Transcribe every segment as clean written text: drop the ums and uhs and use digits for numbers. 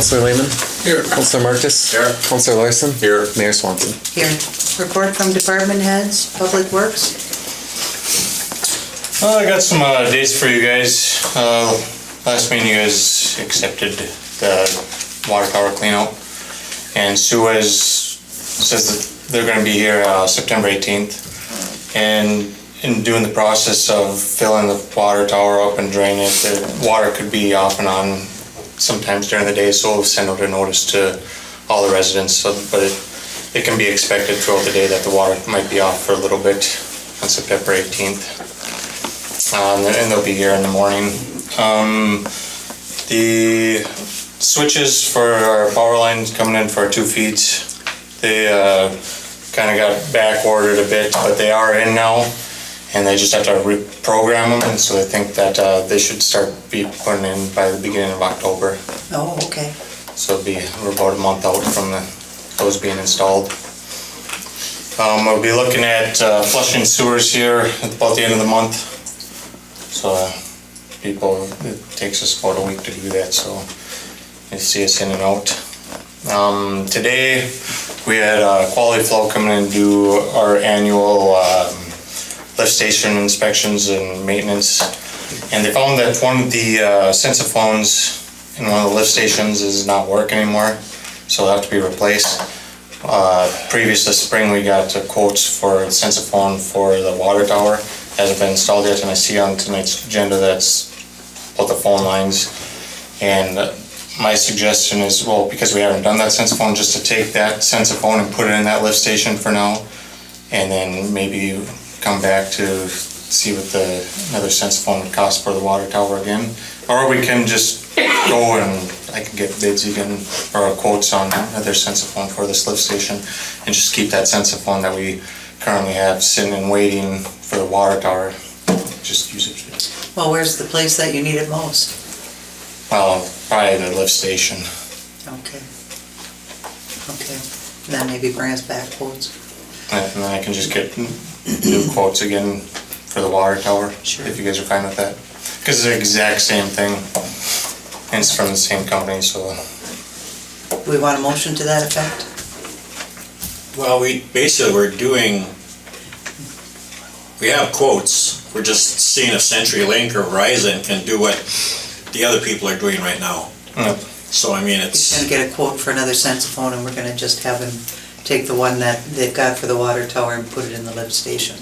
Councillor Lehman. Here. Councillor Marcus. Here. Councillor Larson. Here. Mayor Swanson. Here. Report from department heads, Public Works. I got some dates for you guys. Last meeting you guys accepted the water tower clean out, and Suez says that they're going to be here September 18th, and in doing the process of filling the water tower up and draining it, the water could be off and on sometimes during the day, so we'll send out a notice to all the residents, but it can be expected throughout the day that the water might be off for a little bit on September 18th. And they'll be here in the morning. The switches for our power lines coming in for our 2 feeds, they kind of got back ordered a bit, but they are in now, and they just have to reprogram them, and so I think that they should start be putting in by the beginning of October. Oh, okay. So we're about a month out from those being installed. We'll be looking at flushing sewers here at about the end of the month. So it takes us about a week to do that, so you see us in and out. Today we had Quality Flow come in and do our annual lift station inspections and maintenance, and they found that one of the sensophones in one of the lift stations is not working anymore, so it'll have to be replaced. Previous this spring we got quotes for sensophone for the water tower. Hasn't been installed yet, and I see on tonight's agenda that's about the phone lines. And my suggestion is, well, because we haven't done that sensophone, just to take that sensophone and put it in that lift station for now, and then maybe come back to see what another sensophone would cost for the water tower again. Or we can just go and I can get bids again or quotes on another sensophone for this lift station, and just keep that sensophone that we currently have sitting and waiting for the water tower. Just use it. Well, where's the place that you need it most? Well, probably the lift station. Okay. Okay. Then maybe bring us back quotes. And then I can just get new quotes again for the water tower. Sure. If you guys are fine with that. Because it's the exact same thing. And it's from the same company, so. Do we want a motion to that effect? Well, we have quotes. We're just seeing if CenturyLink or Verizon can do what the other people are doing right now. Yep. So, I mean, He's gonna get a quote for another sensophone, and we're gonna just have him take the one that they've got for the water tower and put it in the lift station.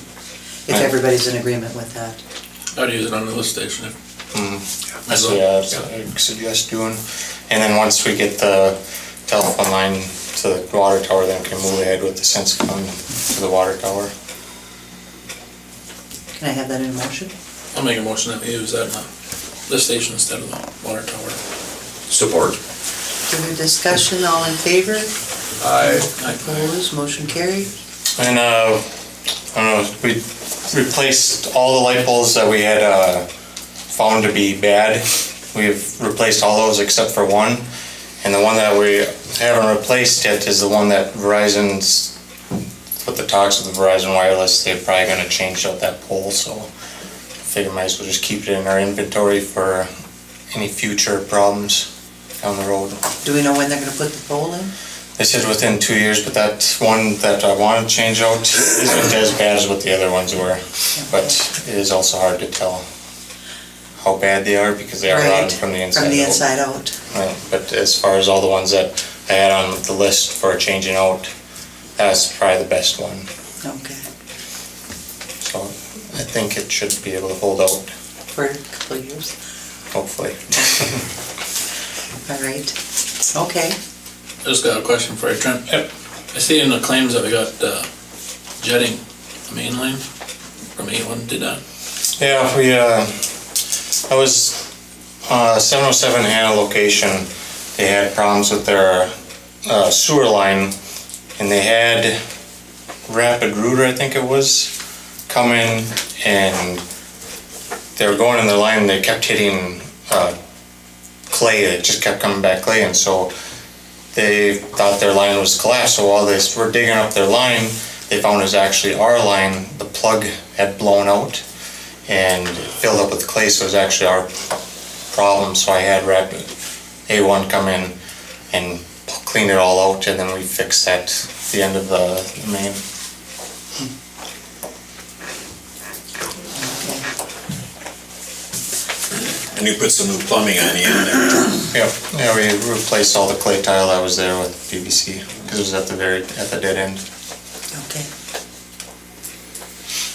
If Right. everybody's in agreement with that. I'd use it on the lift station. That's what I suggest doing. And then once we get the telephone line to the water tower, then we can move ahead with the sensophone to the water tower. Can I have that in motion? I'll make a motion that we use that in the lift station instead of the water tower. support. Further discussion, all in favor? Aye. Opposed, motion carried. And I don't know, we replaced all the light bulbs that we had found to be bad. We've replaced all those except for one. And the one that we haven't replaced yet is the one that Verizon's, with the talks with the Verizon Wireless, they're probably going to change out that pole, so I figure might as well just keep it in our inventory for any future problems down the road. Do we know when they're gonna put the pole in? They said within 2 years, but that one that I want to change out isn't as bad as what the other ones were. But it is also hard to tell how bad they are because they are rotten from the inside out. From the inside out. Right. But as far as all the ones that I had on the list for changing out, that's probably the best one. Okay, So I think it should be able to hold out, for a couple of years. hopefully. All right, okay. I just got a question for you, Trent. Yep. I see in the claims that we got jetting the main line from A1 to that. Yeah, I was 707 Hannah location. They had problems with their sewer line, and they had Rapid Rooter, I think it was, come in, and they were going in their line, and they kept hitting clay. It just kept coming back clay, and so they thought their line was collapsed. So while they were digging up their line, they found it was actually our line. The plug had blown out and filled up with clay, so it was actually our problem. So I had Rapid A1 come in, and cleaned it all out, and then we fixed at the end of the main. And you put some new plumbing on the end there. Yep, yeah, we replaced all the clay tile that was there with PVC, because it was at the dead end. Okay.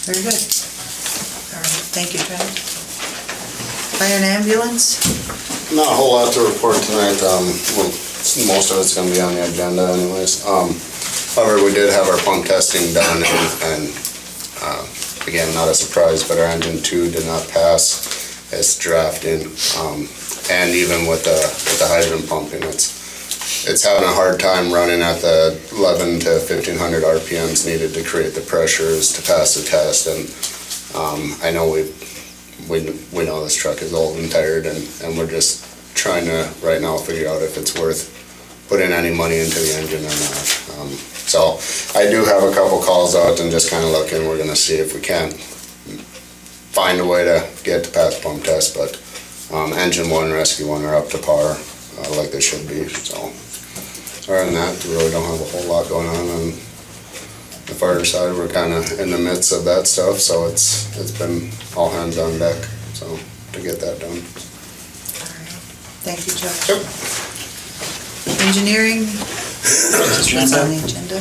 Very good. All right, thank you, Trent. Fire and ambulance? Not a whole lot to report tonight. Well, most of it's gonna be on the agenda anyways. However, we did have our pump testing done and again, not a surprise, but our engine 2 did not pass as drafted. And even with the hydrant pumping, it's having a hard time running at the 11 to 1500 RPMs needed to create the pressures to pass the test. And I know we know this truck is old and tired, and we're just trying to right now figure out if it's worth putting any money into the engine or not. So I do have a couple calls out and just kind of looking. We're gonna see if we can find a way to get to pass pump test, but engine 1, rescue 1 are up to par like they should be. So other than that, we really don't have a whole lot going on the fire side. We're kind of in the midst of that stuff, so it's been all hands on deck, so to get that done. All right. Thank you, Josh. Yep. Engineering? What's on the agenda?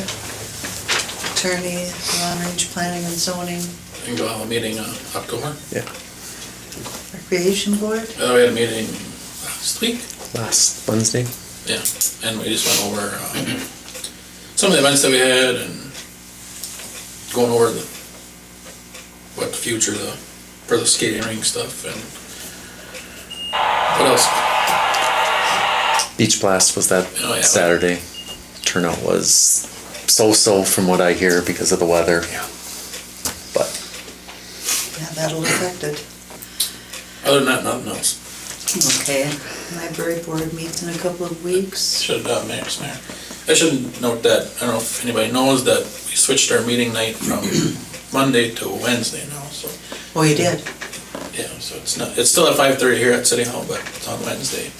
Attorney, long-range planning and zoning, We can go have a meeting October. recreation board? We had a meeting last week. Last Wednesday. Yeah, and we just went over some of the events that we had and going over what the future for the skating rink stuff and what else? Beach Blast was that Oh, yeah. Saturday. Turnout was so-so from what I hear because of the weather. Yeah. But Yeah, that'll affect it. Other than that, nothing else. Okay, library board meets in a couple of weeks. Should Mayor. I should note that, I don't know if anybody knows that we switched our meeting night from Monday to Wednesday now, so, Oh, you did? yeah, so it's still at 5:30 here at City Hall, but it's on Wednesday.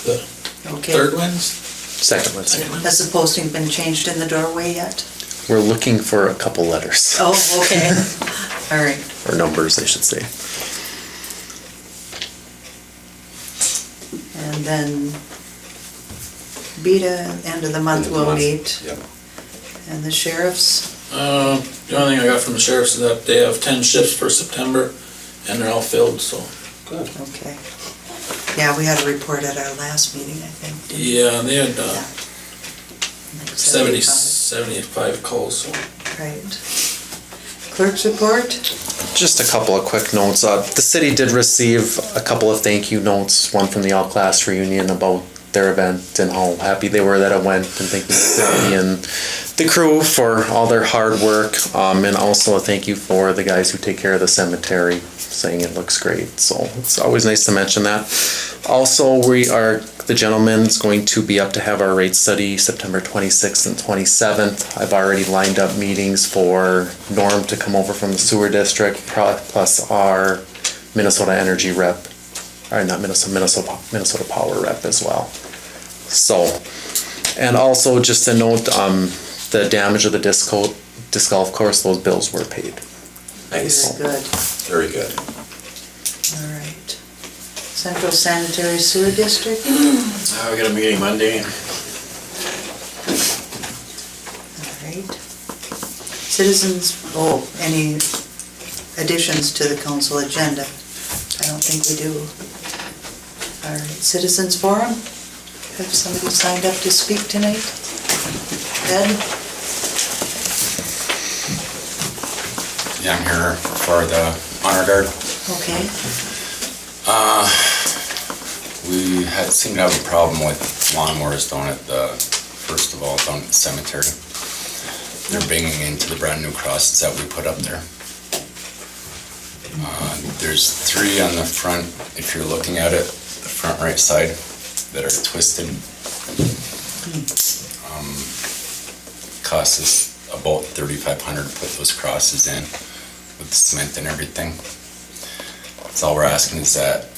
The Okay. third Wednesday? second Wednesday. Second Wednesday? Has the posting been changed in the doorway yet? We're looking for a couple letters. Oh, okay. All right. Or numbers, I should say. And then BETA, end of the month we'll meet. Yep. And the sheriffs, The only thing I got from the sheriffs is that they have 10 shifts for September, and they're all filled, so. Good. okay. Yeah, we had a report at our last meeting, I think. didn't we? Yeah, they had Yeah. Like 75 calls, so. Right. Clerk's report? Just a couple of quick notes. The city did receive a couple of thank you notes, one from the all-class reunion about their event and how happy they were that it went, and thank you to Cindy and the crew for all their hard work, and also a thank you for the guys who take care of the cemetery, saying it looks great. So it's always nice to mention that. Also, the gentleman's going to be up to have our rate study September 26th and 27th. I've already lined up meetings for Norm to come over from the sewer district, plus our Minnesota Energy rep, or not Minnesota Power rep as well. So, and also just to note, the damage of the disc golf course, those bills were paid. Nice. Very good. Very good. All right. Central Sanitary Sewer District? We got a meeting Monday. All right. Citizens, any additions to the council agenda? I don't think we do. All right, Citizens Forum? Have somebody signed up to speak tonight? Ed? Yeah, I'm here for the honor guard. Okay. We seem to have a problem with lawnmowers down at first of all, down at the cemetery. They're banging into the brand new crosses that we put up there. There's 3 on the front, if you're looking at it, the front right side, that are twisted. Costs us about $3,500 to put those crosses in with the cement and everything. So all we're asking is that,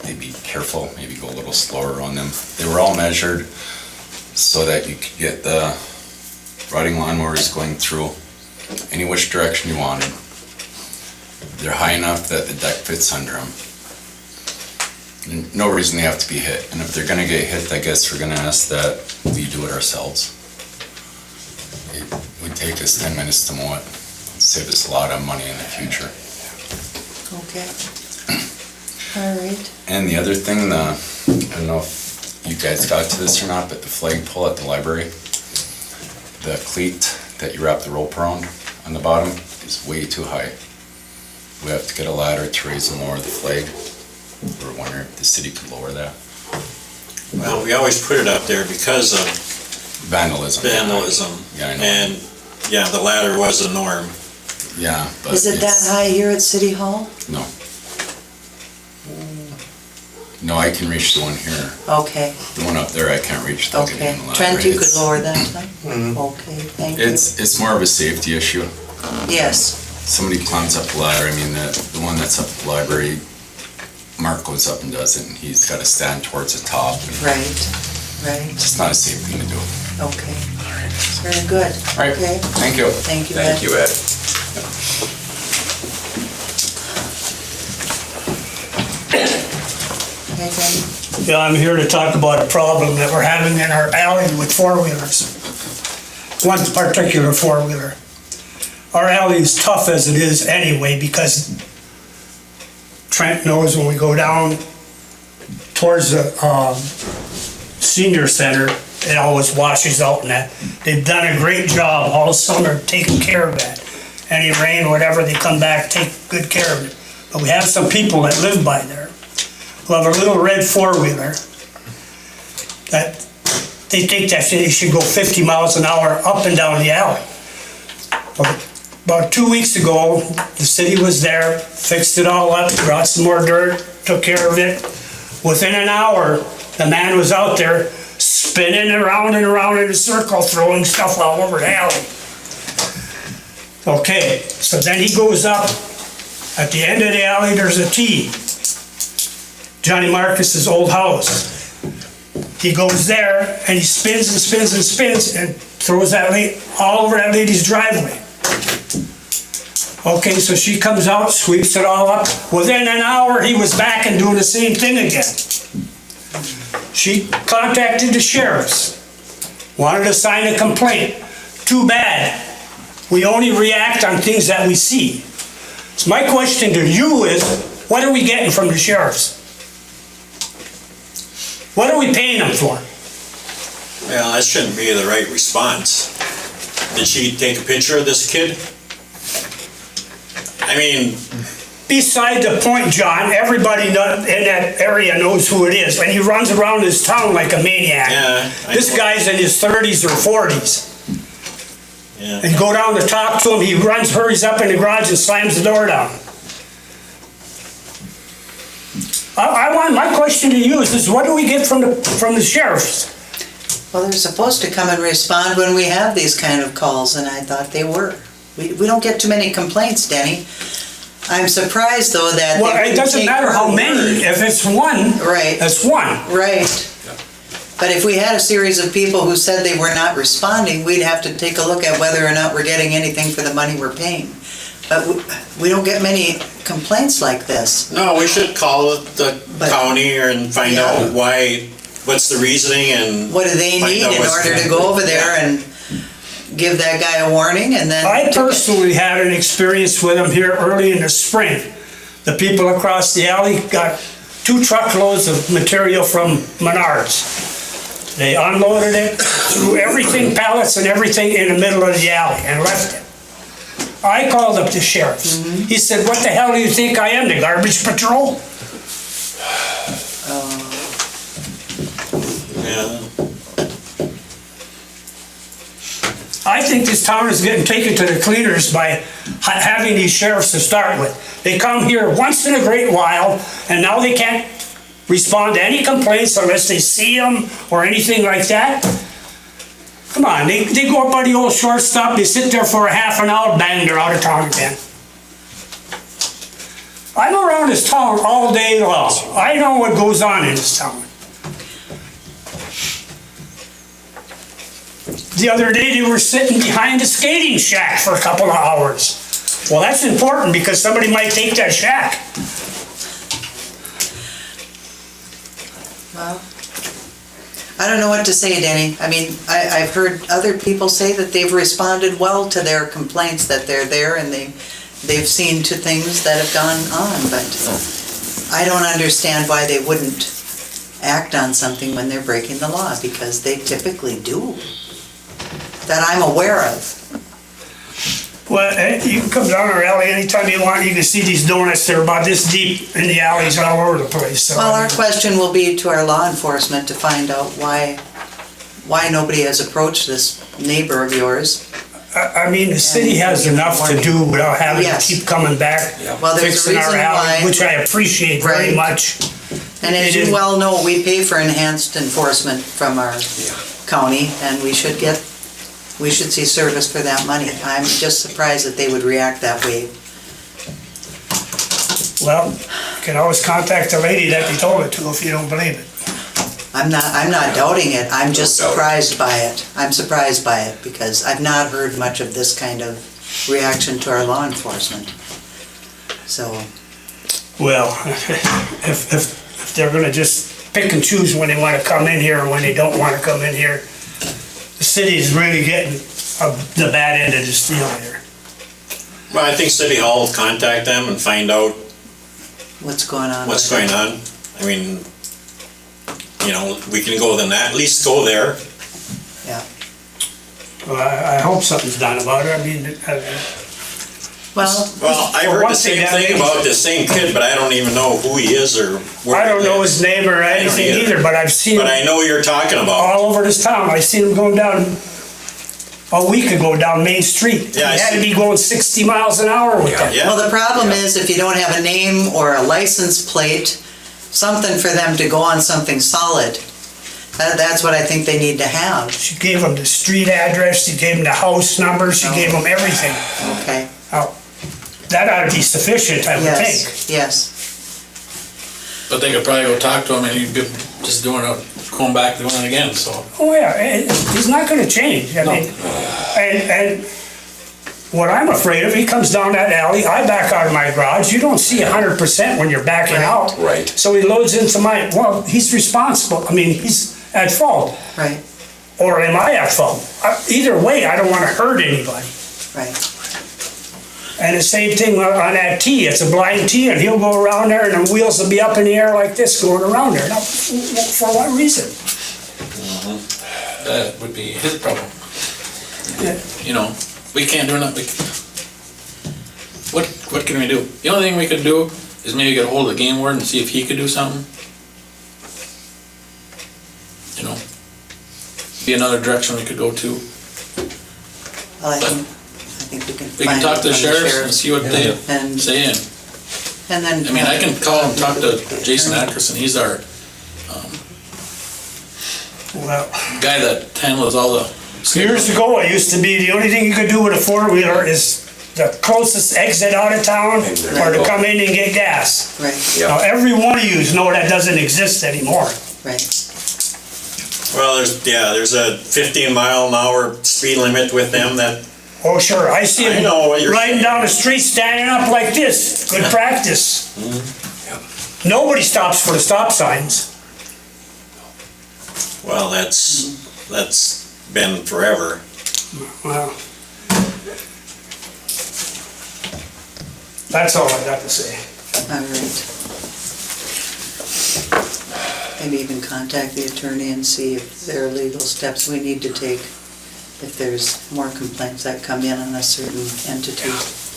they be careful, maybe go a little slower on them. They were all measured so that you could get the riding lawnmowers going through any which direction you wanted. They're high enough that the deck fits under them. No reason they have to be hit. And if they're gonna get hit, I guess we're gonna ask that we do it ourselves. It would take us 10 minutes to mow it. Save us a lot of money in the future. Okay. All right. And the other thing, I don't know if you guys got to this or not, but the flagpole at the library, the cleat that you wrap the rope around on the bottom is way too high. We have to get a ladder to raise and lower the flag. We're wondering if the city could lower that. Well, we always put it up there because of Vandalism. Yeah, I know. And, yeah, the ladder was the norm. Yeah, but Is it that high here at City Hall? No. No, I can reach the one here. Okay, The one up there, I can't reach. They'll get okay. in the ladder. Trent, you could It's- lower that, huh? Okay, thank you. It's more of a safety issue. Yes, Somebody climbs up the ladder, I mean, the one that's up at the library, Mark goes up and does it, and he's got to stand towards the top. And right, right, It's not a safe thing to do. okay. Very good. All right, Okay, thank you. thank you, Ed. Thank you, Ed. Okay, Danny? Yeah, I'm here to talk about a problem that we're having in our alley with four-wheelers. One particular four-wheeler. Our alley is tough as it is anyway because Trent knows when we go down towards the senior center, it always washes out and that. They've done a great job all summer taking care of that. Any rain, whatever, they come back, take good care of it. But we have some people that live by there who have a little red four-wheeler that they think that they should go 50 miles an hour up and down the alley. About 2 weeks ago, the city was there, fixed it all up, brought some more dirt, took care of it. Within an hour, the man was out there spinning around and around in a circle, throwing stuff all over the alley. Okay, so then he goes up, at the end of the alley, there's a T. Johnny Marcus's old house. He goes there and he spins and spins and spins and throws that all over that lady's driveway. Okay, so she comes out, sweeps it all up. Within an hour, he was back and doing the same thing again. She contacted the sheriffs, wanted to sign a complaint. Too bad. We only react on things that we see. So my question to you is, what are we getting from the sheriffs? What are we paying them for? Well, that shouldn't be the right response. Did she take a picture of this kid? I mean, Beside the point, John, everybody in that area knows who it is, and he runs around his town like a maniac. Yeah, This guy's in his 30s or 40s. yeah. And go down to talk to him, he runs, hurries up in the garage and slams the door down. My question to you is what do we get from the sheriffs? Well, they're supposed to come and respond when we have these kind of calls, and I thought they were. We don't get too many complaints, Denny. I'm surprised, though, that Well, they it doesn't take matter our how word. many, if it's one, Right. it's one. Right. But if we had a series of people who said they were not responding, we'd have to take a look at whether or not we're getting anything for the money we're paying. But we don't get many complaints like this. No, we should call the But- county and find Yeah. out why, what's the reasoning and. What do they Find need out in what's order to the- go over there and give that guy a warning and then? I personally had an experience with them here early in the spring. The people across the alley got 2 truckloads of material from Menards. They unloaded it, threw everything, pallets and everything in the middle of the alley and left it. I called up the sheriff. He said, "What the hell do you think I am, the garbage patrol?" Yeah. I think this town is getting taken to the cleaners by having these sheriffs to start with. They come here once in a great while, and now they can't respond to any complaints unless they see them or anything like that. Come on, they go up by the old shortstop, they sit there for a half an hour, bang, they're out of town again. I'm around this town all day long. I know what goes on in this town. The other day, they were sitting behind a skating shack for a couple of hours. Well, that's important because somebody might take that shack. Well, I don't know what to say, Denny. I mean, I've heard other people say that they've responded well to their complaints, that they're there and they've seen to things that have gone on, but I don't understand why they wouldn't act on something when they're breaking the law, because they typically do, that I'm aware of. Well, you can come down our alley anytime you want. You can see these donuts. They're about this deep in the alleys all over the place. So, Well, our question will be to our law enforcement to find out why nobody has approached this neighbor of yours. I mean, the city has enough to do without having to Yes. keep coming back, Well, there's a fixing our reason alley, why. which I appreciate very Right. much. And as you well know, we pay for enhanced enforcement from our county, and we should see service for that money. I'm just surprised that they would react that way. Well, you can always contact the lady that they told it to if you don't believe it. I'm not doubting it, I'm just surprised by it. I'm surprised by it, because I've not heard much of this kind of reaction to our law enforcement. So, Well, if they're gonna just pick and choose when they wanna come in here and when they don't wanna come in here, the city is really getting the bad end of the deal here. Well, I think City Hall will contact them and find out what's going on? what's with it? going on. I mean, you know, we can go then, at least go there. Yeah. Well, I hope something's done about it. I mean, Well, Well, I For heard one the same thing, thing about the same kid, but I don't even know who he is or where I don't he know lives. his name or anything either. either, but I've seen But him I know you're talking about. all over this town. I seen him going down a week ago down Main Street. Yeah, I He had to see. be going 60 miles an hour with that. Yeah. well, the problem is if you don't have a name or a license plate, something for them to go on something solid. That's what I think they need to have. She gave him the street address, she gave him the house number, she gave him everything. Okay, Now, that ought to be sufficient, I would think. yes. But they could probably go talk to him and he'd be just going back doing it again, so. Oh, yeah, he's not gonna change. I mean, and what I'm afraid of, he comes down that alley, I back out of my garage, you don't see 100% when you're backing out. Right. So he loads into mine, well, he's responsible, I mean, he's at fault. Right, Or am I at fault? Either way, I don't wanna hurt anybody. right. And the same thing on that T, it's a blind T, and he'll go around there and the wheels will be up in the air like this going around there. Now, for what reason? That would be his problem. Yeah. You know, we can't do nothing. What can we do? The only thing we could do is maybe get a hold of the game warden and see if he could do something. You know, be another direction we could go to. Well, I think we can We can find talk out to the from sheriffs and see what they And- say. And then. I mean, I can call and talk to Jason Atkerson. He's our Well, guy that handles all the. years ago, it used to be the only thing you could do with a four-wheeler is the closest exit out of town or to come in and get gas. Right, Now, every one of yous know that doesn't exist anymore. right. Well, there's a 15-mile-an-hour speed limit with them that, Oh, sure, I see I know what them you're riding saying. down the street standing up like this. Good practice. Nobody stops for the stop signs. well, that's been forever. Well, that's all I got to say. All right. Maybe even contact the attorney and see if there are legal steps we need to take if there's more complaints that come in on a certain entity.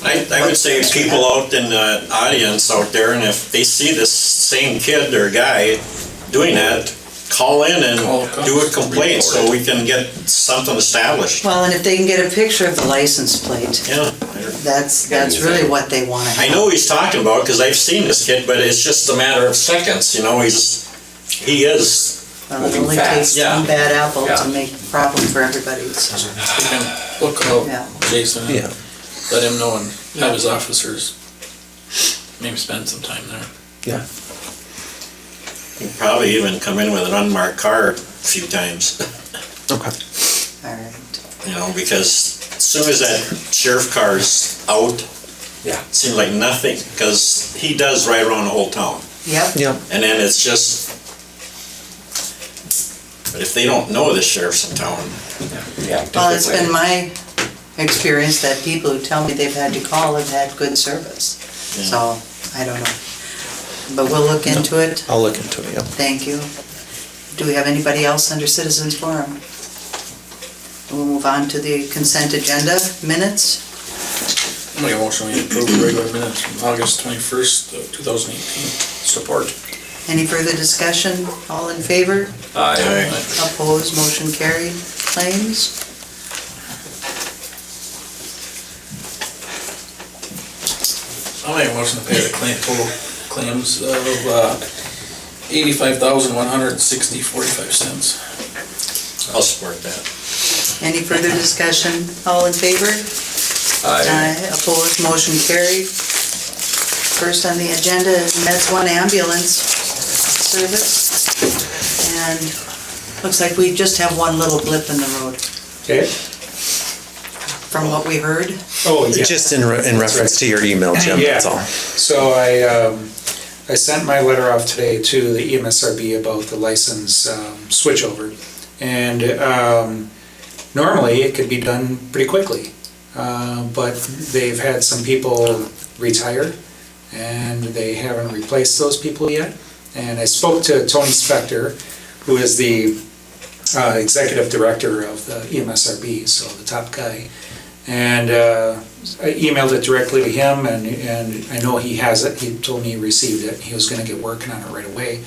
I would say people out in the audience out there, and if they see this same kid or guy doing that, call in and do a complaint so we can get something established. Well, and if they can get a picture of the license plate, Yeah, that's really what they want to I have. know he's talking about, because I've seen this kid, but it's just a matter of seconds, you know, he is. Well, it moving only fast. takes one Yeah. bad apple Yeah. to make a problem for everybody, so. We can look Yeah. out Jason and Yeah. let him know and have his officers maybe spend some time there. Yeah. You can probably even come in with an unmarked car a few times, Okay. All right. you know, because as soon as that sheriff car's out, Yeah. it seems like nothing, because he does ride around the whole town. Yep. Yeah. And then it's just, but if they don't know the sheriff's in town, Yeah. Well, it's been my experience that people who tell me they've had to call have had good service. Yeah. So, I don't know. But we'll look into it. I'll look into it, yep. Thank you. Do we have anybody else under citizens forum? We'll move on to the consent agenda minutes. I'll make a motion we approve the regular minutes from August 21st, 2018. Support. Any further discussion? All in favor? Aye. Opposed, motion carried. Claims? I'll make a motion to pay the total claims of $85,160.45. I'll support that. Any further discussion? All in favor? Aye. Opposed, motion carried. First on the agenda is Meds 1 ambulance service. And looks like we just have one little blip in the road, Okay. from what we heard. Oh, yeah. Just in reference to your email, Jim, that's all. So I sent my letter off today to the EMSRB about the license switchover. And normally it could be done pretty quickly. But they've had some people retire and they haven't replaced those people yet. And I spoke to Tony Spector, who is the executive director of the EMSRB, so the top guy. And I emailed it directly to him, and I know he has it. He told me he received it. He was gonna get working on it right away.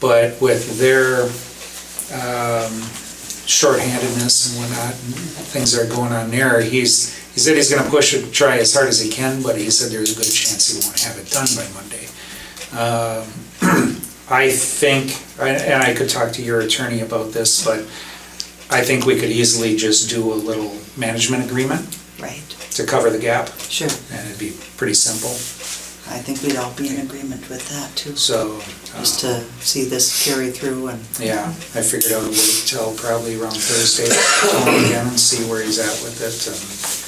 But with their shorthandedness and whatnot, and things that are going on there, he said he's gonna push it, try as hard as he can, but he said there's a good chance he won't have it done by Monday. I think, and I could talk to your attorney about this, but I think we could easily just do a little management agreement Right, to cover the gap, sure. and it'd be pretty simple, I think we'd all be in agreement with that too. so. Just to see this carry through and, Yeah, I figured I would wait till probably around Thursday, call him again and see where he's at with it,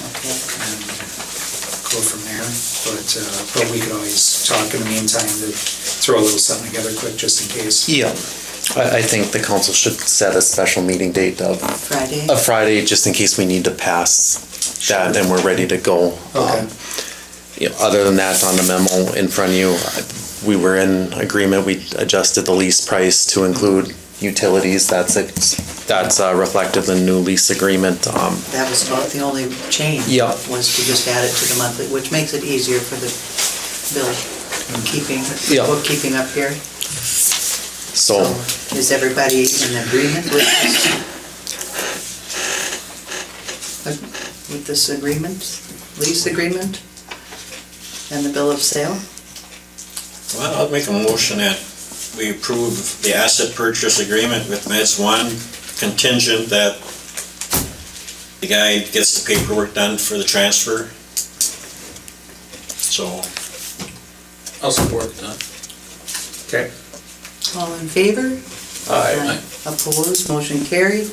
okay. and go from there. But we could always talk in the meantime to throw a little something together quick, just in case. Yeah, I think the council should set a special meeting date of Friday? a Friday, just in case we need to pass that and we're ready to go. Okay. Other than that, on the memo in front of you, we were in agreement, we adjusted the lease price to include utilities, that's reflected in the new lease agreement. That was about the only change. Yeah. Was to just add it to the monthly, which makes it easier for the bill keeping, Yeah. bookkeeping up here. So, Is everybody in agreement with this agreement, lease agreement? And the bill of sale? Well, I'll make a motion that we approve the asset purchase agreement with Meds 1, contingent that the guy gets the paperwork done for the transfer. So, I'll support that. Okay. All in favor? Aye. Opposed, motion carried.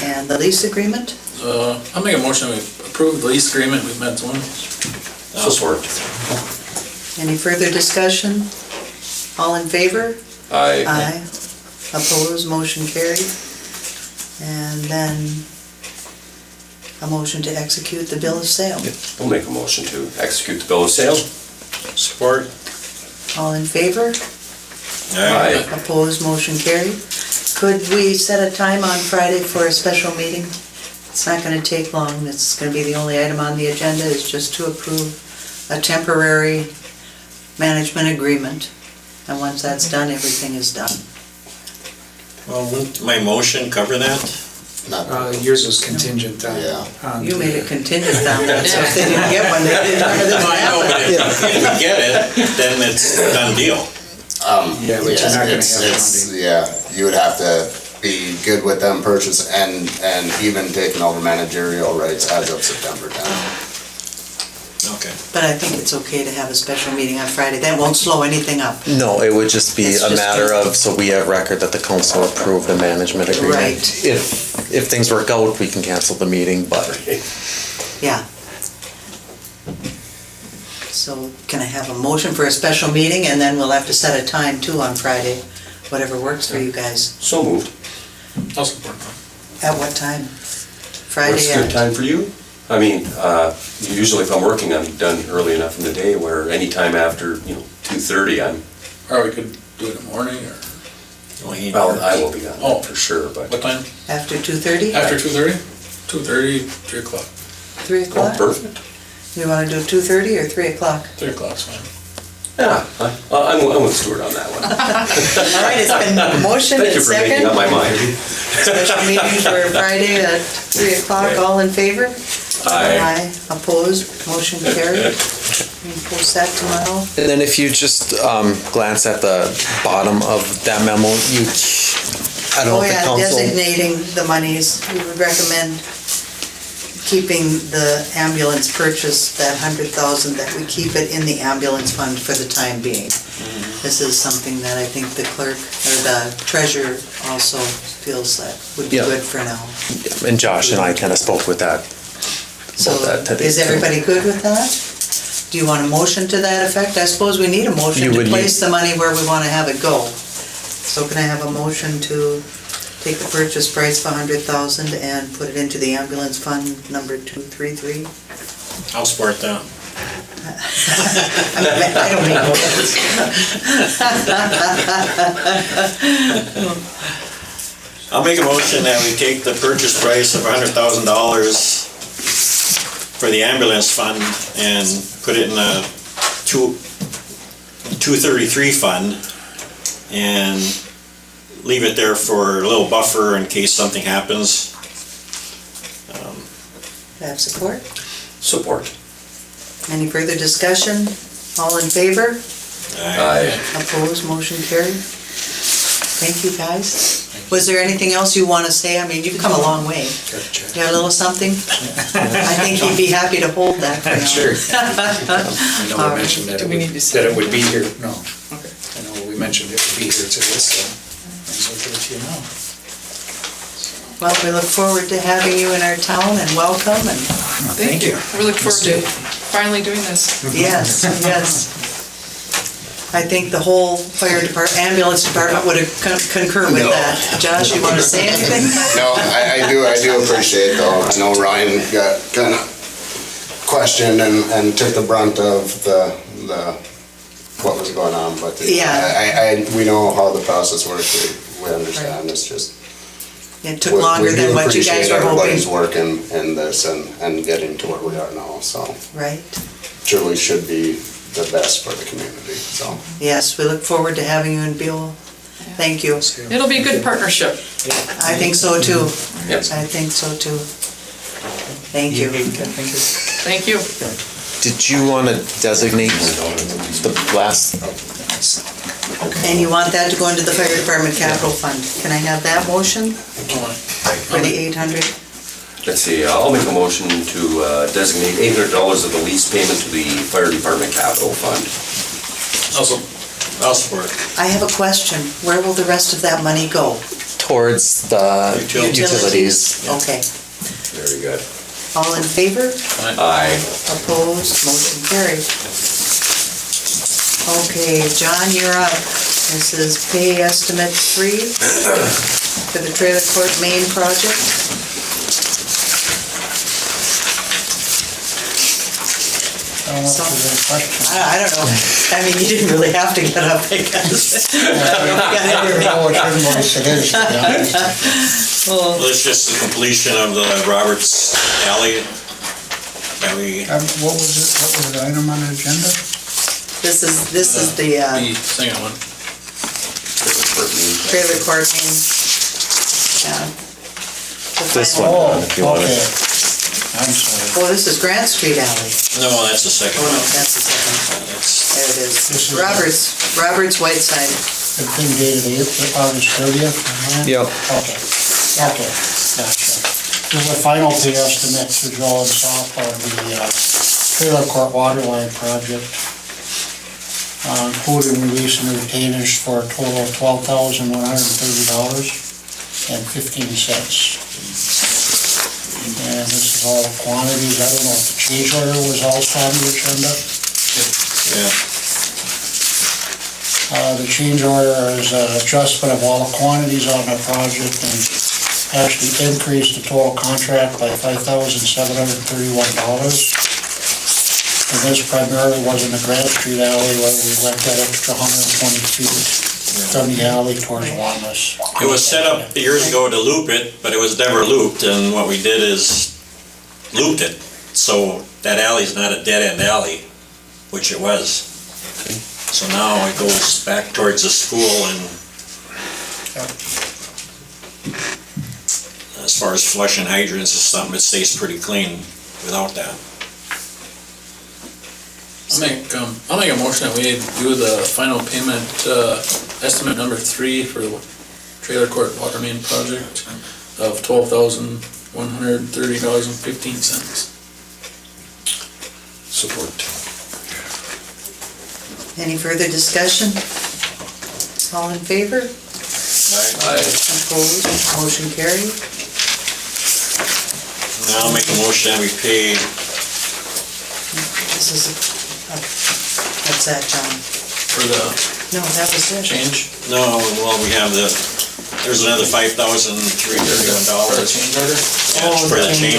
And the lease agreement? I'll make a motion we approve the lease agreement with Meds 1. Support. Any further discussion? All in favor? Aye. Aye. Opposed, motion carried. And then a motion to execute the bill of sale. We'll make a motion to execute the bill of sale. support. All in favor? Aye. Opposed, motion carried. Could we set a time on Friday for a special meeting? It's not gonna take long. It's gonna be the only item on the agenda is just to approve a temporary management agreement. And once that's done, everything is done. Well, wouldn't my motion cover that? Not, Yours was contingent on. Yeah. on You the- made it contingent on that, so if they didn't get one, they didn't know this No, would I know, but happen. if we get it, then it's a done deal. Yeah, but you're not gonna it's- have it's- Monday. Yeah, you would have to be good with them purchase and even taking over managerial rights as of September 10th. No, Okay. But I think it's okay to have a special meeting on Friday. That won't slow anything up. No, it would just be It's a just matter of, so we have record that the council approved the management agreement. Right. If things work out, we can cancel the meeting, but Yeah. So can I have a motion for a special meeting, and then we'll have to set a time too on Friday, whatever works for you guys. So moved. I'll support that. At what time? Friday What's a good at, time for you? I mean, usually if I'm working, I'm done early enough in the day where anytime after, 2:30, Or we could do it in the morning, or well, I will be gone Oh. for sure, but. what time? after 2:30? After 2:30? 2:30, 3 o'clock. 3 Oh, o'clock? perfect. You wanna do 2:30 or 3 o'clock? 3 o'clock's fine. Yeah, I'm with Stuart on that one. All right, it's been motioned Thank and you for making up second. my mind. Special meeting for Friday at 3 o'clock, all in favor? Aye. Opposed, motion carried. We can post that tomorrow. and then if you just glance at the bottom of that memo, I don't know Oh if the yeah, council. designating the monies, we would recommend keeping the ambulance purchase, that 100,000, that we keep it in the ambulance fund for the time being. This is something that I think the clerk, or the treasurer also feels that would be Yeah. good for now. And Josh and I kind of spoke with that. So that today, is too. everybody good with that? Do you want a motion to that effect? I suppose we need a motion You to would place the money where we want to have it go. So can I have a motion to take the purchase price of 100,000 and put it into the ambulance fund number 233? I'll support that. I don't make motions. I'll make a motion that we take the purchase price of $100,000 for the ambulance fund and put it in a 233 fund and leave it there for a little buffer in case something happens. Have support? Support. Any further discussion? All in favor? Aye. Opposed, motion carried. Thank you, guys. Was there anything else you want to say? I mean, you've come a long way. You got a little something? I think he'd be happy to hold that for now. Sure. I know we mentioned that it would be here, no. Okay. I know we mentioned it would be here to this, so might as well give it to you now. Well, we look forward to having you in our town, and welcome, and Thank you. We look forward to finally doing this. yes, yes. I think the whole fire department, ambulance department would concur with that. Josh, you want to say anything? No, I do appreciate though, I know Ryan got kind of questioned and took the brunt of the what was going on, but Yeah. we know how the process works, we understand, it's just. It took longer than what you guys were hoping. We do appreciate everybody's work in this and getting to where we are now, so Right? truly should be the best for the community, so. Yes, we look forward to having you in Buhl. Thank you. It'll be a good partnership. I think so too. Yes. I think so too. Thank you. Thank you. Did you want to designate the last? And you want that to go into the fire department capital fund. Can I have that motion for the 800? Let's see, I'll make a motion to designate $800 of the lease payment to the fire department capital fund. I'll support. I have a question. Where will the rest of that money go? Towards the utilities. Okay. Very good. All in favor? Aye. Opposed? Motion carried. Okay, John, you're up. This is pay estimate 3 for the trailer court main project. I don't know. I mean, you didn't really have to get up, I guess. Well, it's just the completion of the Roberts Alley that we, What was the item on the agenda? This is the The second one. trailer court main. Yeah. The This final- one, if you want it. I'm sorry. Oh, this is Grant Street Alley. no, that's the second Oh, no, one. that's the second one. That's- There it This is. is- Roberts Whiteside. The thing dated August 30th? Yep. Okay, gotcha. This is the final pay estimate for Joe and South on the trailer court water line project, including releasing retainers for a total of $12,130.15. And this is all the quantities. I don't know if the change order was also on the agenda. Yeah. The change order is an adjustment of all the quantities on the project and actually increased the total contract by $5,731. And this primarily was in the Grand Street alley where we went that extra 120 feet from the alley towards Wanlis. It was set up years ago to loop it, but it was never looped, and what we did is looped it. So that alley's not a dead-end alley, which it was. So now it goes back towards the school, and as far as flushing hydrants and something, it stays pretty clean without that. I'll make a motion that we do the final payment, estimate number 3 for the trailer court water main project of $12,130.15. Support. Any further discussion? All in favor? Opposed? Motion carried. Now I'll make a motion that we pay, This is, what's that, John? For the No, that was it. change, no, well, we have there's another $5,331. change order? Yeah, for the change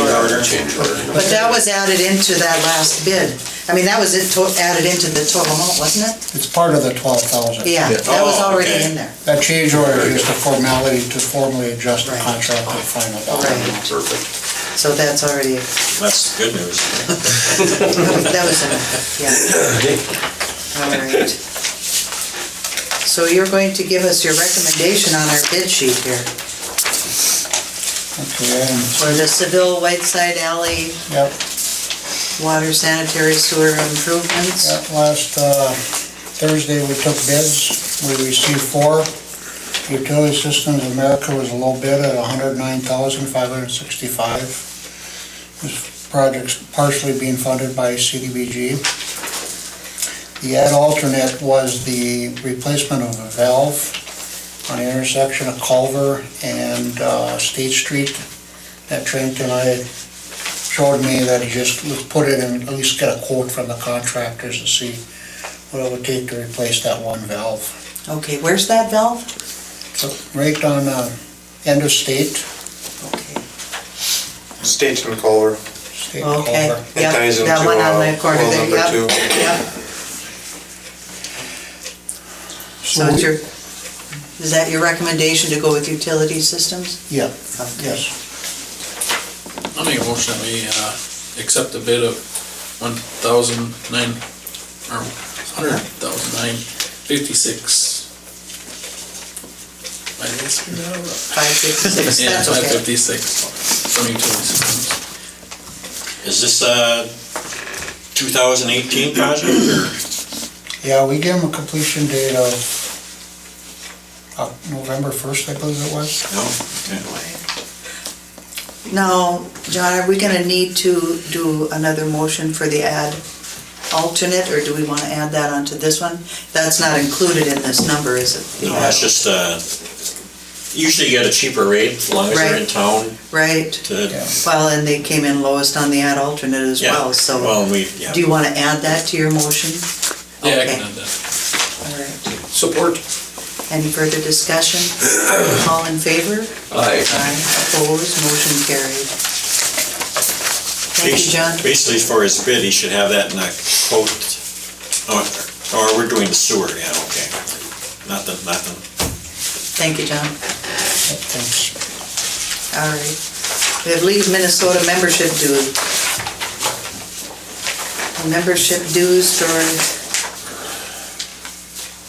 order. But that was added into that last bid. I mean, that was added into the total amount, wasn't it? It's part of the 12,000. Yeah, that was Oh, already okay. in there. That change order is just a formality to formally adjust the Right. contract to the final dollar Right. amount. Perfect. So that's already, That's good news. that was in it, yeah. All right. So you're going to give us your recommendation on our bid sheet here Okay, and, for the Seville Whiteside Alley yep, water sanitary sewer improvements. yep, last Thursday we took bids. We received 4. Utility Systems of America was a low bid at $109,565. This project's partially being funded by CDBG. The add alternate was the replacement of a valve on the intersection of Culver and State Street. That Trent and I showed me that he just put it in, at least get a quote from the contractors to see what it would take to replace that one valve. Okay, where's that valve? So right on end of State, Okay. State and Culver. State and Okay, Culver. yeah, ties that into, one on the corner well, there, number yep, 2. yep. So it's your, is that your recommendation to go with Utility Systems? Yeah, Okay. yes. I'll make a motion that we, accept the bid of $1,956. 556, Yeah, that's okay. 556 from Utility Systems. Is this a 2018 project, or? Yeah, we gave them a completion date of November 1st, I believe it was. No? Okay. Now, John, are we gonna need to do another motion for the add alternate, or do we wanna add that onto this one? That's not included in this number, is it? The No, that's add- just, usually you get a cheaper rate as long as they're in Right. town Right, to, well, and they came in lowest on the add alternate as yeah. well, so, Well, yeah. do you wanna add that to your motion? Yeah, I Okay. can add that. All right. Support. Any further discussion? All in favor? Aye. Opposed, motion carried. Thank you, John. Basically, for his bid, he should have that in a quote, or we're doing the sewer, yeah, okay. Nothing. Thank you, John. Thanks. All right. We have Leave Minnesota membership dues. Membership dues for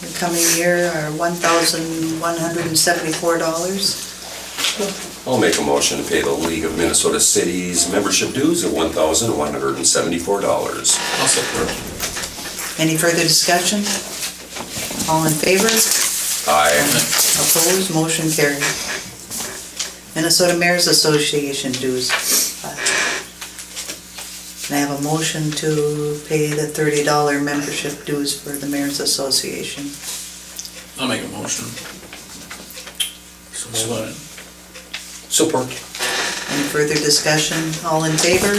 the coming year are $1,174. I'll make a motion to pay the League of Minnesota Cities membership dues of $1,174. I'll support. Any further discussion? All in favor? Aye. Opposed, motion carried. Minnesota Mayor's Association dues. And I have a motion to pay the $30 membership dues for the Mayor's Association. I'll make a motion. Support. Any further discussion? All in favor?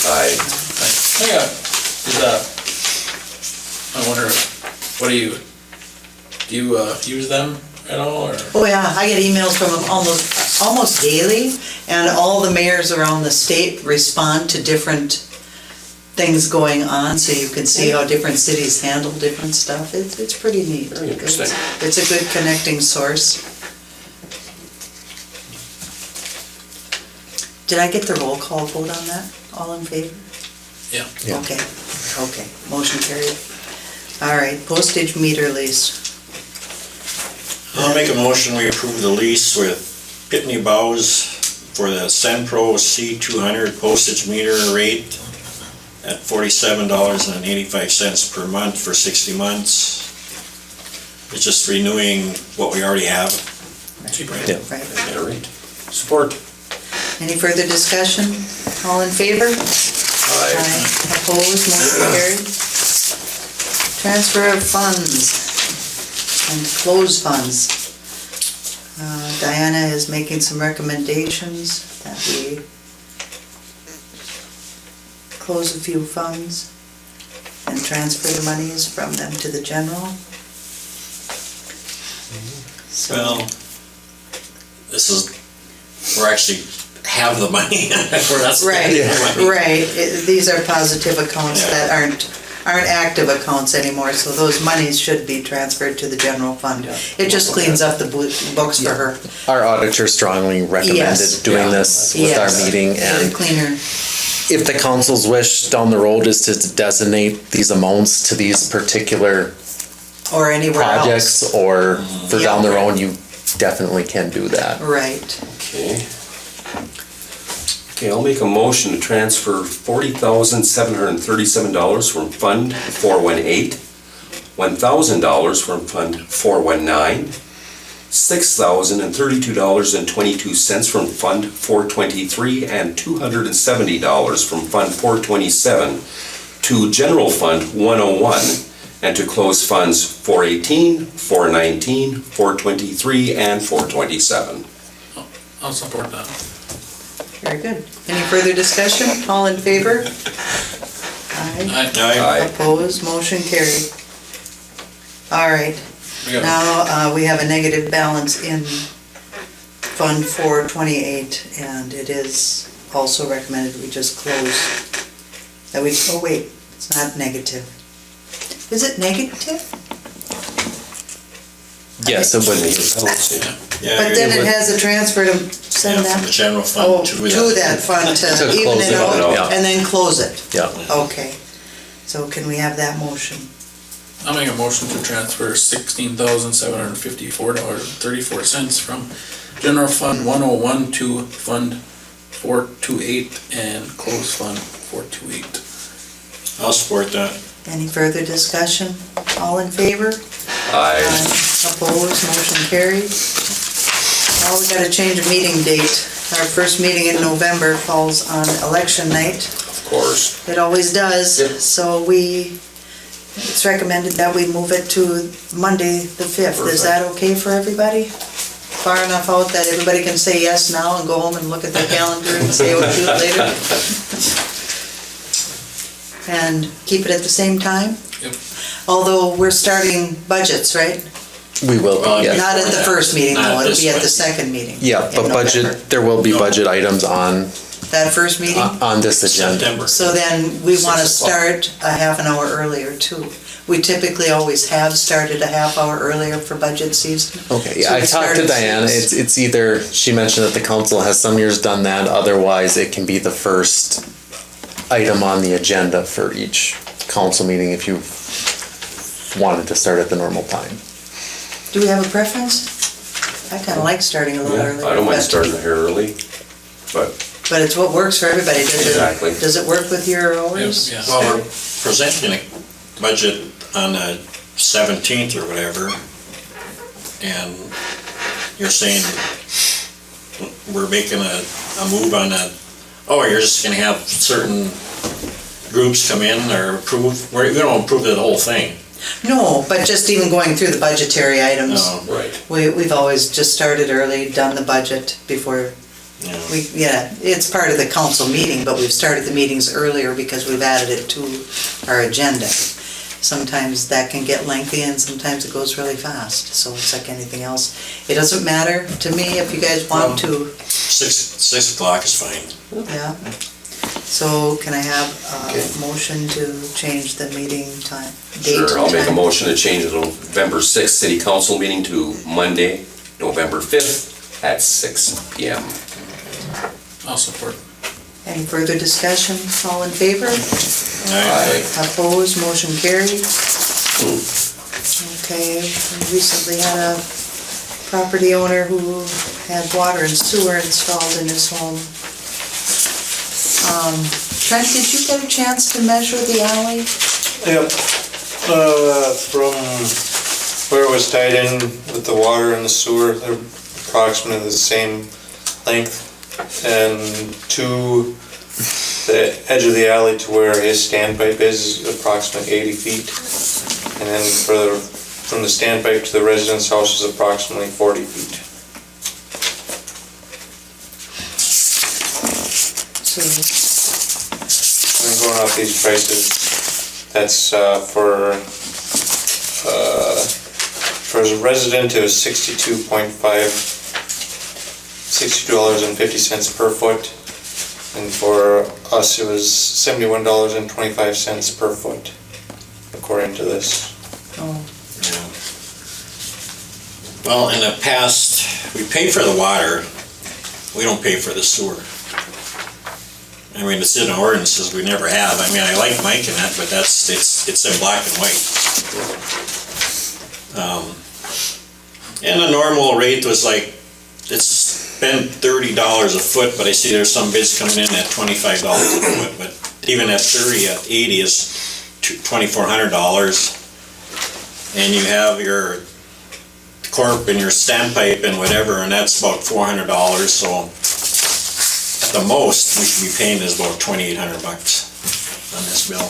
Aye. I wonder, what do you use them at all, or? Oh yeah, I get emails from them almost daily, and all the mayors around the state respond to different things going on, so you can see how different cities handle different stuff. It's pretty neat. Very interesting. It's a good connecting source. Did I get the roll call vote on that? All in favor? Yeah. Yeah. Okay, motion carried. All right, postage meter lease. I'll make a motion, we approve the lease with Pitney Bowes for the Senpro C200 postage meter rate at $47.85 per month for 60 months. It's just renewing what we already have. Yeah. Right. All right. Support. Any further discussion? All in favor? Aye. Opposed, motion carried. Transfer of funds and close funds. Diana is making some recommendations that we close a few funds and transfer the monies from them to the general. Well, this is, we're actually have the money, we're not spending the money. Right. These are positive accounts that aren't active accounts anymore, so those monies should be transferred to the general fund. It just cleans up the books for her. Our auditor strongly recommended Yes. doing this with our Yes. meeting, Get it and cleaner. if the council's wish down the road is to designate these amounts to these particular Or anywhere else. projects, or for down the Yeah. road, you definitely can do that. Right. Okay. Okay, I'll make a motion to transfer $40,737 from Fund 418, $1,000 from Fund 419, $6,032.22 from Fund 423, and $270 from Fund 427 to General Fund 101, and to close Funds 418, 419, 423, and 427. I'll support that. Very good. Any further discussion? All in favor? Aye. Aye. Opposed, motion carried. All right, We got- now we have a negative balance in Fund 428, and it is also recommended we just close. That we, oh wait, it's not negative. Is it negative? Yes, it would be. Yeah, But then it it would- has a transfer to yeah, send from the that, general oh, fund to that fund To to even close it it out, out yeah. and then close it. Yeah. Okay, so can we have that motion? I'll make a motion to transfer $16,754.34 from General Fund 101 to Fund 428 and close Fund 428. I'll support that. Any further discussion? All in favor? Aye. Opposed, motion carried. Well, we gotta change a meeting date. Our first meeting in November falls on election night. Of course. It always does. Yep. So it's recommended that we move it to Monday, the 5th. Is that okay for everybody? Far enough out that everybody can say yes now and go home and look at their calendar and say what to do later? And keep it at the same time? Yep. Although we're starting budgets, right? We will Well, be, yes. Not at the first meeting, Not though, it'll this be at the one. second meeting. Yeah, in but November. budget, there will be budget items on That first meeting? on this agenda. September. So then we want to 6 o'clock. start a half an hour earlier too. We typically always have started a half hour earlier for budget season. Okay, So yeah, I we talked start to at Diana, 6. it's either, she mentioned that the council has some years done that, otherwise it can be the first item on the agenda for each council meeting if you wanted to start at the normal time. Do we have a preference? I kind of like starting a little Yeah, earlier. I don't mind but- starting the hair early, but But it's what works for everybody. Exactly. Does it work with your hours? Yeah. Well, we're presenting a budget on the 17th or whatever, and you're saying we're making a move on that, oh, you're just gonna have certain groups come in or approve, we don't approve the whole thing. No, but just even going through the budgetary items. No, Right. We've always just started early, done the budget before, yeah. it's part of the council meeting, but we've started the meetings earlier because we've added it to our agenda. Sometimes that can get lengthy and sometimes it goes really fast, so it's like anything else. It doesn't matter to me if you guys want to, 6 o'clock is fine. yeah. So can I have a motion to change the meeting time, date and Sure, I'll make a time? motion to change the November 6th city council meeting to Monday, November 5th at 6 PM. I'll support. Any further discussion? All in favor? Aye. Opposed, motion carried. Okay, we recently had a property owner who had water and sewer installed in his home. Trent, did you get a chance to measure the alley? Yep. From where it was tied in with the water and the sewer, they're approximately the same length. And to the edge of the alley to where his standpipe is approximately 80 feet. And then from the standpipe to the residence house is approximately 40 feet. So, I'm going off these prices. That's for a resident, it was $62.50 per foot. And for us, it was $71.25 per foot, according to this. oh, Well, in the past, we pay for the water, we don't pay for the sewer. I mean, it's in the ordinances, we never have. I mean, I like Mike in that, but it's in black and white. And the normal rate was like, it's been $30 a foot, but I see there's some bids coming in at $25 a foot, but even at 30, at 80 is $2,400. And you have your corp and your standpipe and whatever, and that's about $400, so at the most, we should be paying is about $2,800 on this bill.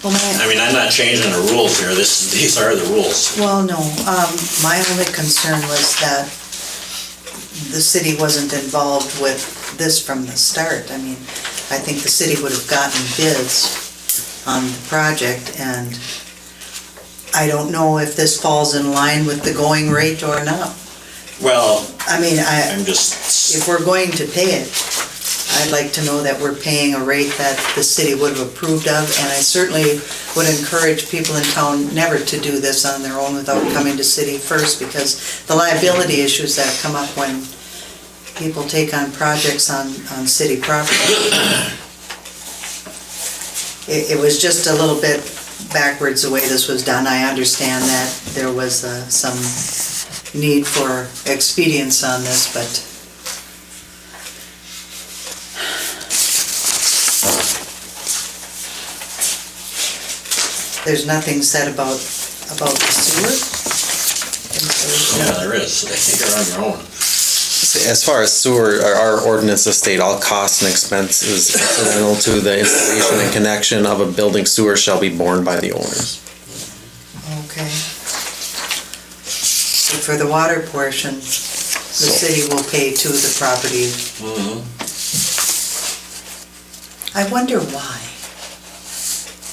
well, I mean, I'm not changing the rules here, these are the rules. well, no, my only concern was that the city wasn't involved with this from the start. I mean, I think the city would have gotten bids on the project, and I don't know if this falls in line with the going rate or not. Well, I mean, I'm just, if we're going to pay it, I'd like to know that we're paying a rate that the city would have approved of, and I certainly would encourage people in town never to do this on their own without coming to city first, because the liability issues that come up when people take on projects on city property. It was just a little bit backwards the way this was done. I understand that there was some need for expedience on this, but there's nothing said about the sewer? yeah, there is, I think they're on their own. As far as sewer, our ordinances state all costs and expenses incidental to the installation and connection of a building sewer shall be borne by the owners. Okay. But for the water portion, the city will pay to the property. I wonder why.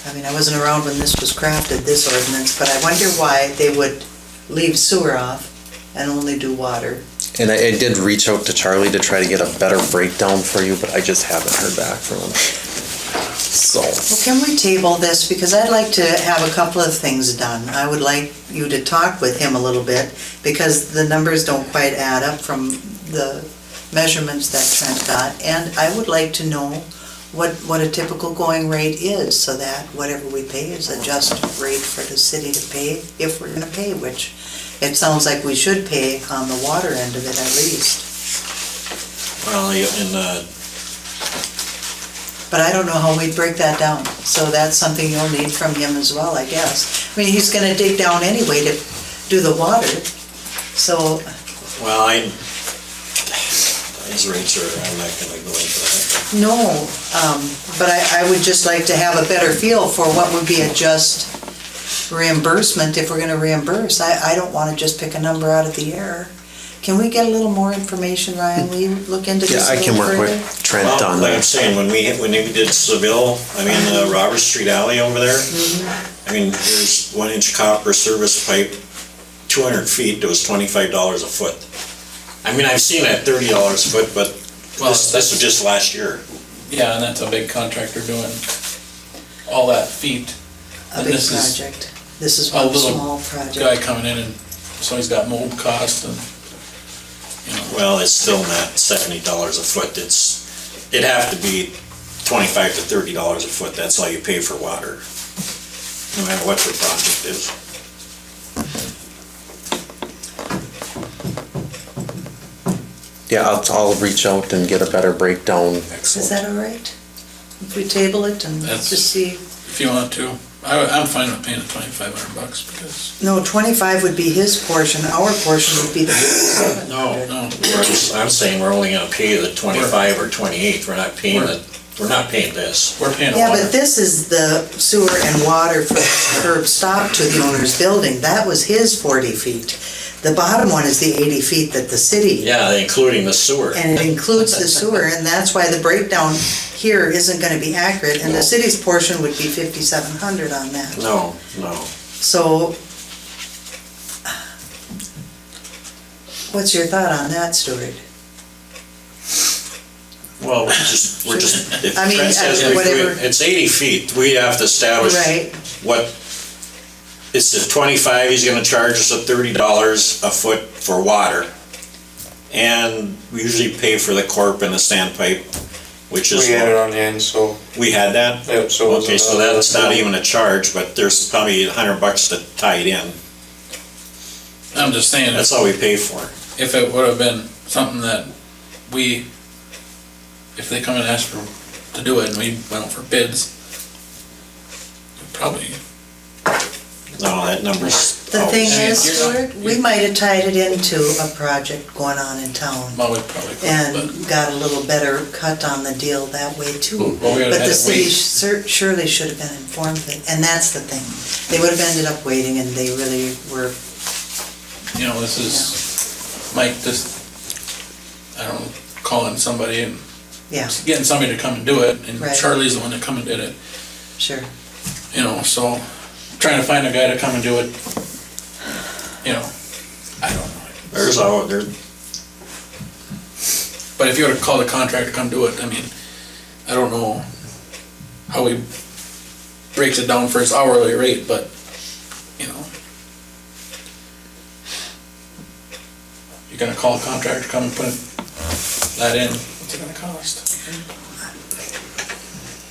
I mean, I wasn't around when this was crafted, this ordinance, but I wonder why they would leave sewer off and only do water. And I did reach out to Charlie to try to get a better breakdown for you, but I just haven't heard back from him. So. Well, can we table this? Because I'd like to have a couple of things done. I would like you to talk with him a little bit, because the numbers don't quite add up from the measurements that Trent got. And I would like to know what a typical going rate is, so that whatever we pay is a just rate for the city to pay, if we're gonna pay, which it sounds like we should pay on the water end of it at least. Well, But I don't know how we'd break that down, so that's something you'll need from him as well, I guess. I mean, he's gonna dig down anyway to do the water, so, well, his rates are, I'm not gonna go into that. No, but I would just like to have a better feel for what would be a just reimbursement if we're gonna reimburse. I don't wanna just pick a number out of the air. Can we get a little more information, Ryan? Will you look into Yeah, this I a can little work further? with Trent Well, on like I'm that. saying, when we did Seville, Robert Street Alley over there, there's 1-inch copper service pipe, 200 feet, it was $25 a foot. I've seen it at $30 a foot, but Well, this was just last year. Yeah, and that's a big contractor doing all that feet. A And big this is project. This is a one little small Guy project. coming in and, so he's got mold cost and, Well, it's still not $70 a foot, it'd have to be $25 to $30 a foot, that's all you pay for water, no matter what your project is. Yeah, I'll reach out and get a better breakdown. Is that all right? If we table it and That's- just see? if you want to. I'm fine with paying the $2,500 because, No, 25 would be his portion, our portion would be the 700. no, I'm saying we're only gonna pay the 25 or 28, we're not paying this. we're paying a Yeah, water. but this is the sewer and water for curb stop to the owner's building. That was his 40 feet. The bottom one is the 80 feet that the city, Yeah, including the sewer. and it includes the sewer, and that's why the breakdown here isn't gonna be accurate, and the city's portion would be 5,700 on that. No. So, what's your thought on that, Stuart? Well, we're just, if I mean, Trent says whatever. it's 80 feet, we have to establish Right. what, it's the 25, he's gonna charge us a $30 a foot for water. And we usually pay for the corp and the standpipe, which is. We had it on the end, so, We had that? yeah, so. it was Okay, so another- that's not even a charge, but there's probably $100 to tie it in. I'm just saying, That's all we pay for. if it would have been something that if they come and ask to do it and we went out for bids, we'd probably, No, that number's. The thing Oh, is, you're not- Stuart, we might have tied it into a project going on in town well, we'd probably could, but. and got a little better cut on the deal that way too. Well, we would've But had the to city wait. surely should have been informed of it, and that's the thing. They would have ended up waiting and they really were, This is, Mike just, I don't know, calling somebody and yeah, getting somebody to come and do it, and Right. Charlie's the one that come and did it, sure. so trying to find a guy to come and do it, I don't know. There's But if you were to call the contractor to come do it, I don't know how he breaks it down for his hourly rate, but, you're gonna call a contractor to come and put that in, what's it gonna cost?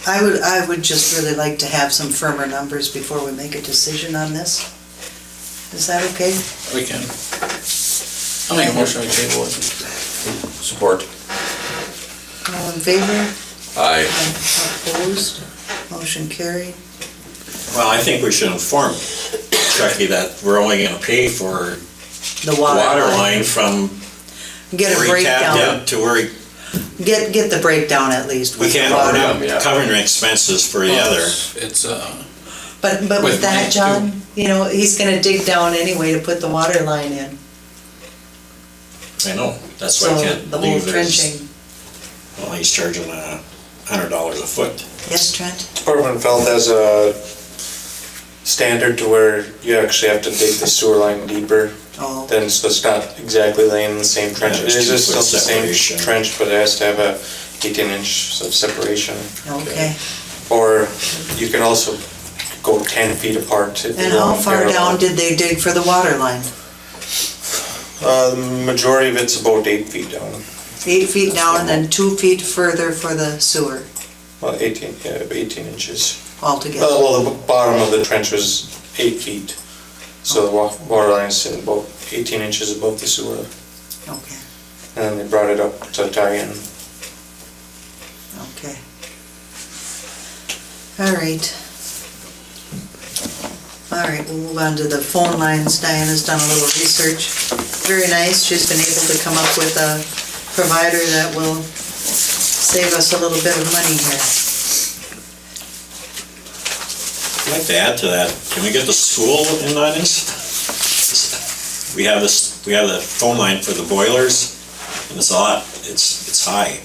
I would just really like to have some firmer numbers before we make a decision on this. Is that okay? We can. I'll make a motion to table it. Support. All in favor? Aye. Opposed? Motion carried. Well, I think we should inform Chucky that we're only gonna pay for The water line from Get a where he tapped breakdown. in to where he, Get the breakdown at least. we with the can't, water. we're not covering expenses for the other. It's, But With with that, Mike, John, he's gonna dig down anyway to put the water line in. I know, that's why I So can't the whole leave this. trenching. Well, he's charging $100 a foot. Yes, Trent? Department felt as a standard to where you actually have to dig the sewer line deeper. Oh, Then, so it's not exactly laying in the same trench. Yeah, It there's is 2 still foot the same separation. trench, but it has to have a 18-inch of separation. okay. Or you can also go 10 feet apart. if you And how want far parallel. down did they dig for the water line? The majority of it's about 8 feet down. 8 feet down and then 2 feet further for the sewer 18 inches. altogether? Well, the bottom of the trench was 8 feet. So the water line is sitting about 18 inches above the sewer. Okay, And then they brought it up to tie in. okay. All right. All right, we'll move on to the phone lines. Diana's done a little research. Very nice. She's been able to come up with a provider that will save us a little bit of money here. I'd like to add to that, can we get the school in on this? We have the phone line for the boilers, and it's high.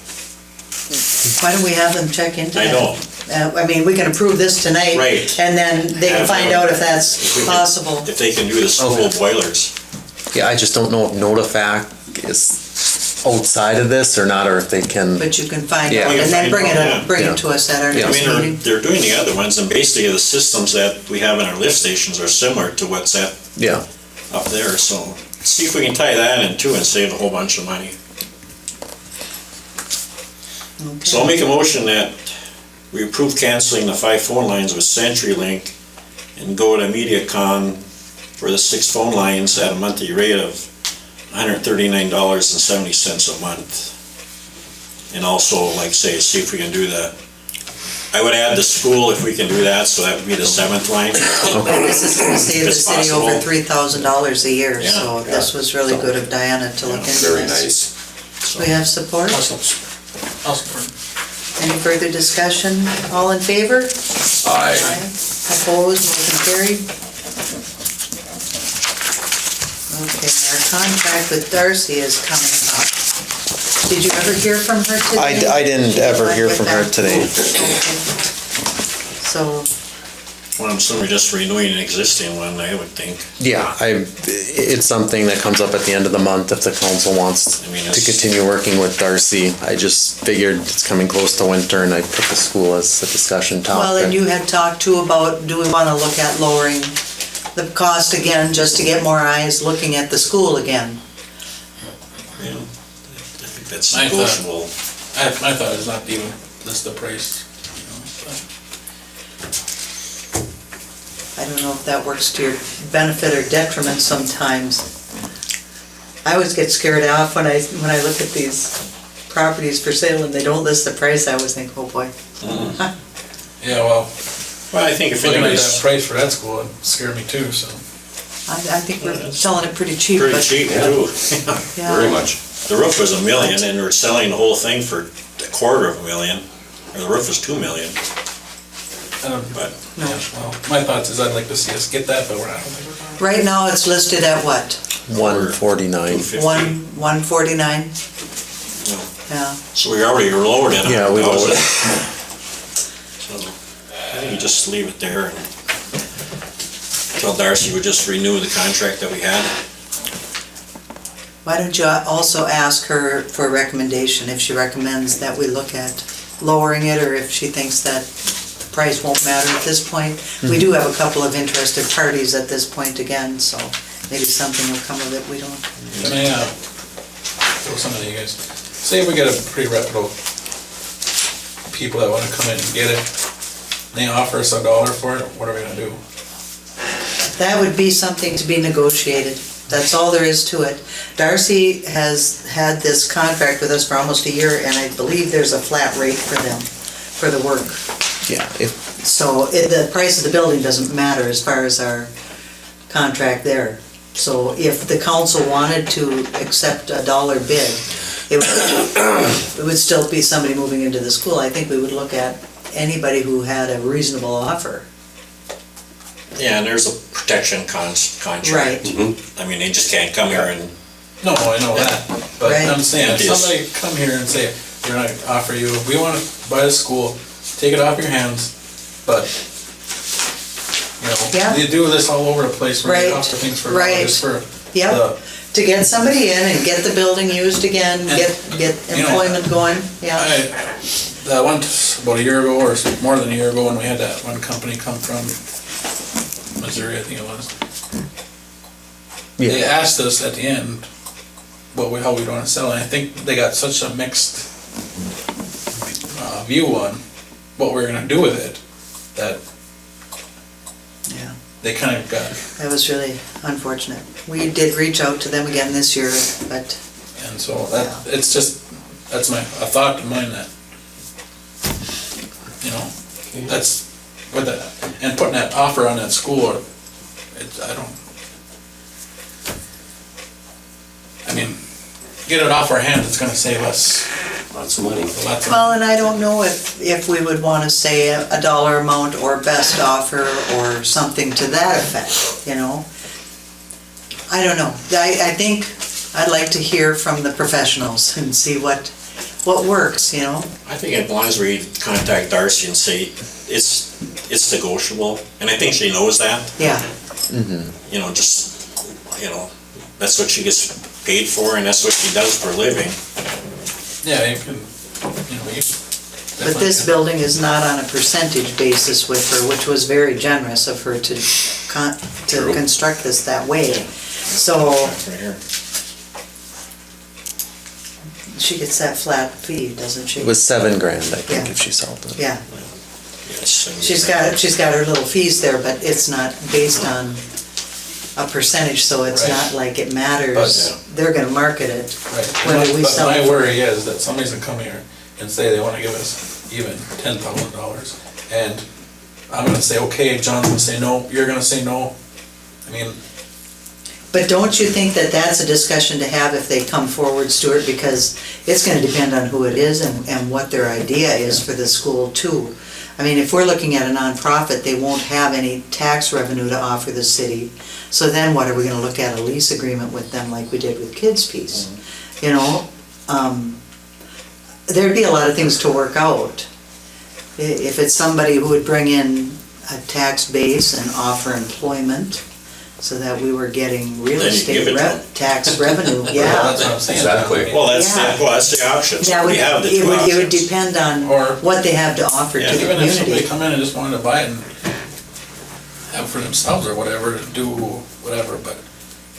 Why don't we have them check into that? I know. I mean, we can approve this tonight. Right. And then they can Have find them- out if If that's we can- possible. If they can do the school boilers. Yeah, I just don't know if Notifac is outside of this or not, or if they can. But you can find Yeah. out, We and then bring yeah. it to us at our I next mean, meeting. they're doing the other ones, and basically the systems that we have in our lift stations are similar to what's Yeah. up there, so see if we can tie that in too and save a whole bunch of money. So I'll make a motion that we approve canceling the 5 phone lines with CenturyLink and go to MediaCom for the 6 phone lines at a monthly rate of $139.70 a month. And also, like say, see if we can do I would add the school if we can do that, so that would be the 7th line. This is gonna save the It's city over possible. $3,000 a year, Yeah. so this was really good of Diana to look into this. Very nice. We have support? I'll support. Any further discussion? All in favor? Aye. Opposed, motion carried. Okay, our contract with Darcy is coming up. Did you ever hear from her today? I didn't ever hear from her today. So, Well, I'm assuming we're just renewing an existing one, I would think. Yeah, it's something that comes up at the end of the month if the council wants I mean, to it's- continue working with Darcy. I just figured it's coming close to winter and I put the school as a discussion topic. well, and you had talked too about, do we want to look at lowering the cost again, just to get more eyes looking at the school again? You know, I think that's I thought- negotiable. My thought is not even list the price, you know, but I don't know if that works to your benefit or detriment sometimes. I always get scared off when I look at these properties for sale and they don't list the price. I always think, oh boy. yeah, well, Well, I think if looking at that anybody's price for that school, it scared me too, so. I think we're selling it pretty cheap, pretty but cheap Yeah. too. yeah. Very much. The roof was $1 million and we're selling the whole thing for $250,000, or the roof was $2 million, I don't, but. No. yeah, well, my thoughts is I'd like to see us get that, but I don't think we're gonna. Right now, it's listed at what? 149. 250. 149? Yeah. So we already lowered it. Yeah, we lowered it. So I think you just leave it there and tell Darcy would just renew the contract that we had. Why don't you also ask her for a recommendation, if she recommends that we look at lowering it, or if she thinks that price won't matter at this point. We do have a couple of interested parties at this point again, so maybe something will come of it, we don't. Can I, throw some of you guys, say if we get a pretty reputable people that wanna come in and get it, and they offer us $1 for it, what are we gonna do? That would be something to be negotiated. That's all there is to it. Darcy has had this contract with us for almost a year, and I believe there's a flat rate for them, for the work. Yeah, So the price of the building doesn't matter as far as our contract there. So if the council wanted to accept a $1 bid, it would still be somebody moving into the school. I think we would look at anybody who had a reasonable offer. Yeah, and there's a protection contract. Right. I mean, they just can't come here and, No, I know that, but Right. I'm saying, if Yes. somebody come here and say, we're gonna offer you, we wanna buy the school, take it off your hands, but, Yeah. you do this all over the place, where you Right. offer things for Right. just for Yep. the, To get somebody in and get the building used again, get you know, employment going, yeah. that one, about a year ago, or more than a year ago, when we had that one company come from Missouri, I think it was. They yeah, asked us at the end, how we'd wanna sell it, and I think they got such a mixed view on what we're gonna do with it, that Yeah. they kind of got, That was really unfortunate. We did reach out to them again this year, but and so that, it's just, that's a thought of mine that, you know, that's, with that, and putting that offer on that school, I mean, get it off our hands, it's gonna save us Lots of money. lots of. Well, and I don't know if we would want to say a dollar amount or best offer or something to that effect, you know? I don't know. I think I'd like to hear from the professionals and see what works, you know? I think as long as we contact Darcy and say, it's negotiable, and I think she knows that, Yeah, you know, just, you know, that's what she gets paid for, and that's what she does for a living. Yeah, you can, you. but this building is not on a percentage basis with her, which was very generous of her to construct this that way. So Right here. she gets that flat fee, doesn't she? It was $7,000, I think, Yeah. if she sold it. Yeah, Yes, and- she's got her little fees there, but it's not based on a percentage, so it's Right. not like it matters. But, They're gonna market it. Right, Whether we but sell my it. worry is that somebody's gonna come here and say they wanna give us even $10,000, and I'm gonna say, okay, John's gonna say no, you're gonna say no. I mean, But don't you think that that's a discussion to have if they come forward, Stuart? Because it's gonna depend on who it is and what their idea is for the school too. I mean, if we're looking at a nonprofit, they won't have any tax revenue to offer the city. So then what, are we gonna look at a lease agreement with them like we did with Kids Piece? You know, there'd be a lot of things to work out. If it's somebody who would bring in a tax base and offer employment, so that we were getting real Then you estate give it to them. tax revenue, that's yeah. what I'm saying. Exactly. Well, that's the options. We have the two It would options. depend on Or- what they have to offer Yeah, to the Even if somebody community. come in and just wanted to buy it and have it for themselves or whatever, do whatever, but,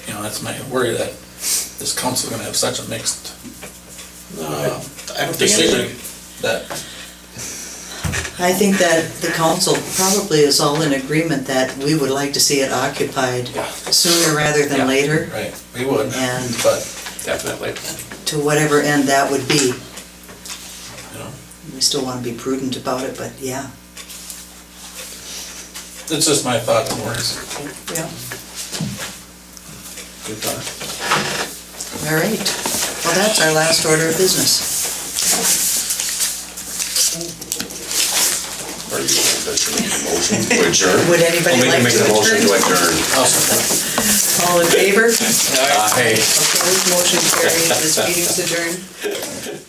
you know, that's my worry that this council's gonna have such a mixed No, I don't think decision anybody, that, I think that the council probably is all in agreement that we would like to see it occupied Yeah. sooner rather than Yeah. later, right, we would, And- but, Definitely. to whatever end that would be. you know, We still want to be prudent about it, but yeah. it's just my thoughts and words. Yeah. good thought. All right. Well, that's our last order of business. Are you going to make a motion to adjourn? Would anybody like Make to a motion to adjourn? adjourn. All in favor? Hey. Opposed, motion carried, this meeting's adjourned.